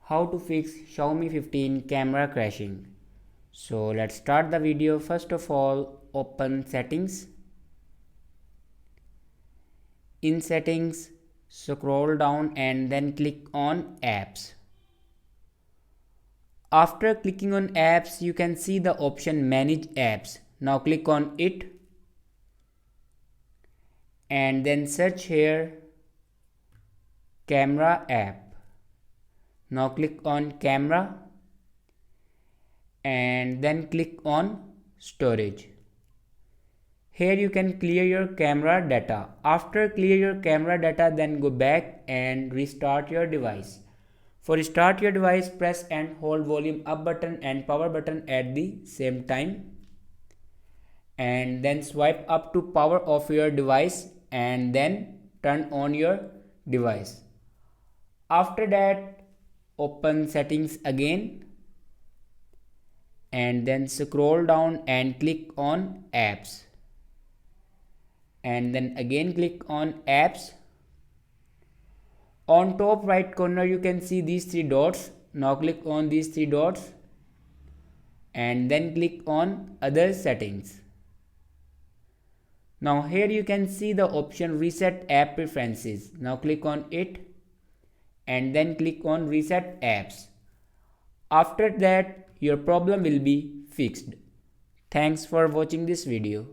How to fix Xiaomi 15 camera crashing. So let's start the video. First of all, open settings. In settings, scroll down and then click on apps. After clicking on apps, you can see the option manage apps. Now click on it and then search here camera app. Now click on camera and then click on storage. Here you can clear your camera data. After clear your camera data, then go back and restart your device. For restart your device, press and hold volume up button and power button at the same time. And then swipe up to power off your device and then turn on your device. After that, open settings again and then scroll down and click on apps and then again click on apps. On top right corner you can see these three dots. Now click on these three dots and then click on other settings. Now here you can see the option reset app preferences. Now click on it and then click on reset apps. After that your problem will be fixed. Thanks for watching this video.